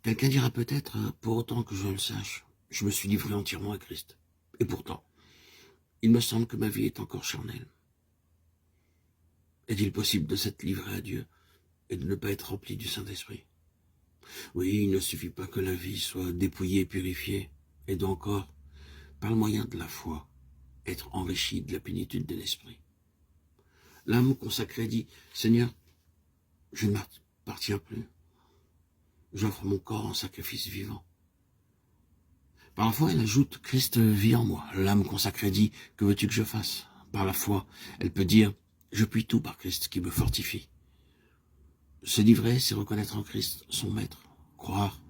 Quelqu'un dira peut-être, pour autant que je le sache, je me suis livré entièrement à Christ. Et pourtant, il me semble que ma vie est encore charnelle. Est-il possible de s'être livré à Dieu et de ne pas être rempli du Saint-Esprit? Oui, il ne suffit pas que la vie soit dépouillée et purifiée, et doit encore, par le moyen de la foi, être enrichie de la plénitude de l'Esprit. L'âme consacrée dit, Seigneur, je ne m'appartiens plus. J'offre mon corps en sacrifice vivant. Par la foi, elle ajoute, Christ vit en moi. L'âme consacrée dit, que veux-tu que je fasse? Par la foi, elle peut dire, je puis tout par Christ qui me fortifie. Se livrer, c'est reconnaître en Christ son maître. Croire,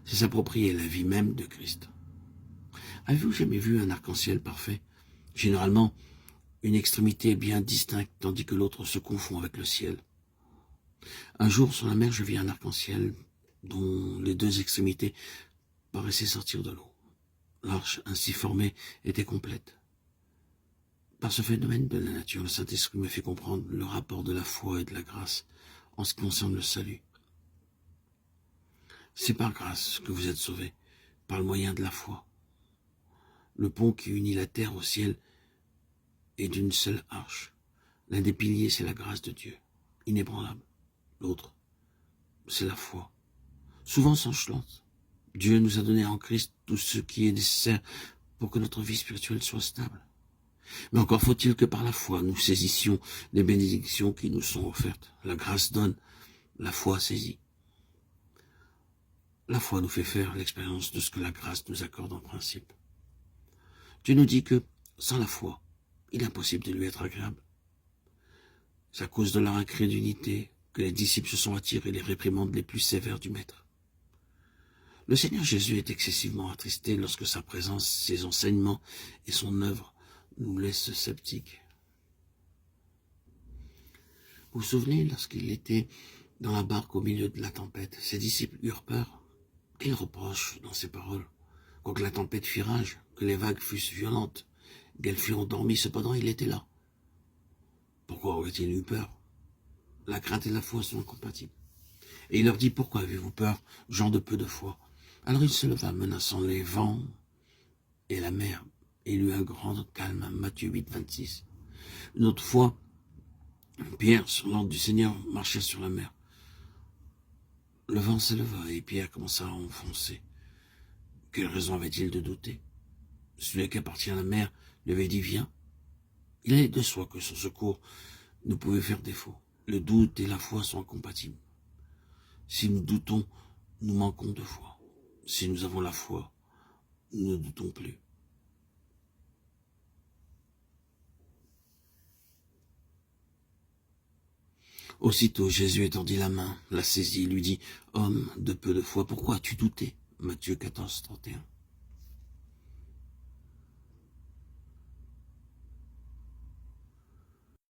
c'est s'approprier la vie même de Christ. Avez-vous jamais vu un arc-en-ciel parfait? Généralement, une extrémité est bien distincte, tandis que l'autre se confond avec le ciel. Un jour, sur la mer, je vis un arc-en-ciel dont les deux extrémités paraissaient sortir de l'eau. L'arche ainsi formée était complète. Par ce phénomène de la nature, le Saint-Esprit me fait comprendre le rapport de la foi et de la grâce en ce qui concerne le salut. C'est par grâce que vous êtes sauvés, par le moyen de la foi. Le pont qui unit la terre au ciel est d'une seule arche. L'un des piliers, c'est la grâce de Dieu, inébranlable. L'autre, c'est la foi, souvent sanchelante. Dieu nous a donné en Christ tout ce qui est nécessaire pour que notre vie spirituelle soit stable. Mais encore faut-il que par la foi, nous saisissions les bénédictions qui nous sont offertes. La grâce donne, la foi saisit. La foi nous fait faire l'expérience de ce que la grâce nous accorde en principe. Dieu nous dit que, sans la foi, il est impossible de lui être agréable. C'est à cause de leur incrédulité que les disciples se sont attirés les réprimandes les plus sévères du Maître. Le Seigneur Jésus est excessivement attristé lorsque sa présence, ses enseignements et son œuvre nous laissent sceptiques. Vous vous souvenez, lorsqu'il était dans la barque au milieu de la tempête, ses disciples eurent peur. Qu'il reproche dans ses paroles? Quoique la tempête fit rage, que les vagues fussent violentes, qu'elles furent endormies, cependant il était là. Pourquoi aurait-il eu peur? La crainte et la foi sont incompatibles. Et il leur dit, pourquoi avez-vous peur, gens de peu de foi? Alors il se leva, menaçant les vents et la mer, et il eut un grand calme. Matthieu 8, 26. Une autre fois, Pierre, sur l'ordre du Seigneur, marchait sur la mer. Le vent s'éleva et Pierre commença à enfoncer. Quelle raison avait-il de douter? Celui qui appartient à la mer lui avait dit, viens. Il allait de soi que son secours ne pouvait faire défaut. Le doute et la foi sont incompatibles. Si nous doutons, nous manquons de foi. Si nous avons la foi, nous ne doutons plus. Aussitôt, Jésus étendit la main, la saisit, lui dit, « Homme de peu de foi, pourquoi as-tu douté » Matthieu 14, 31.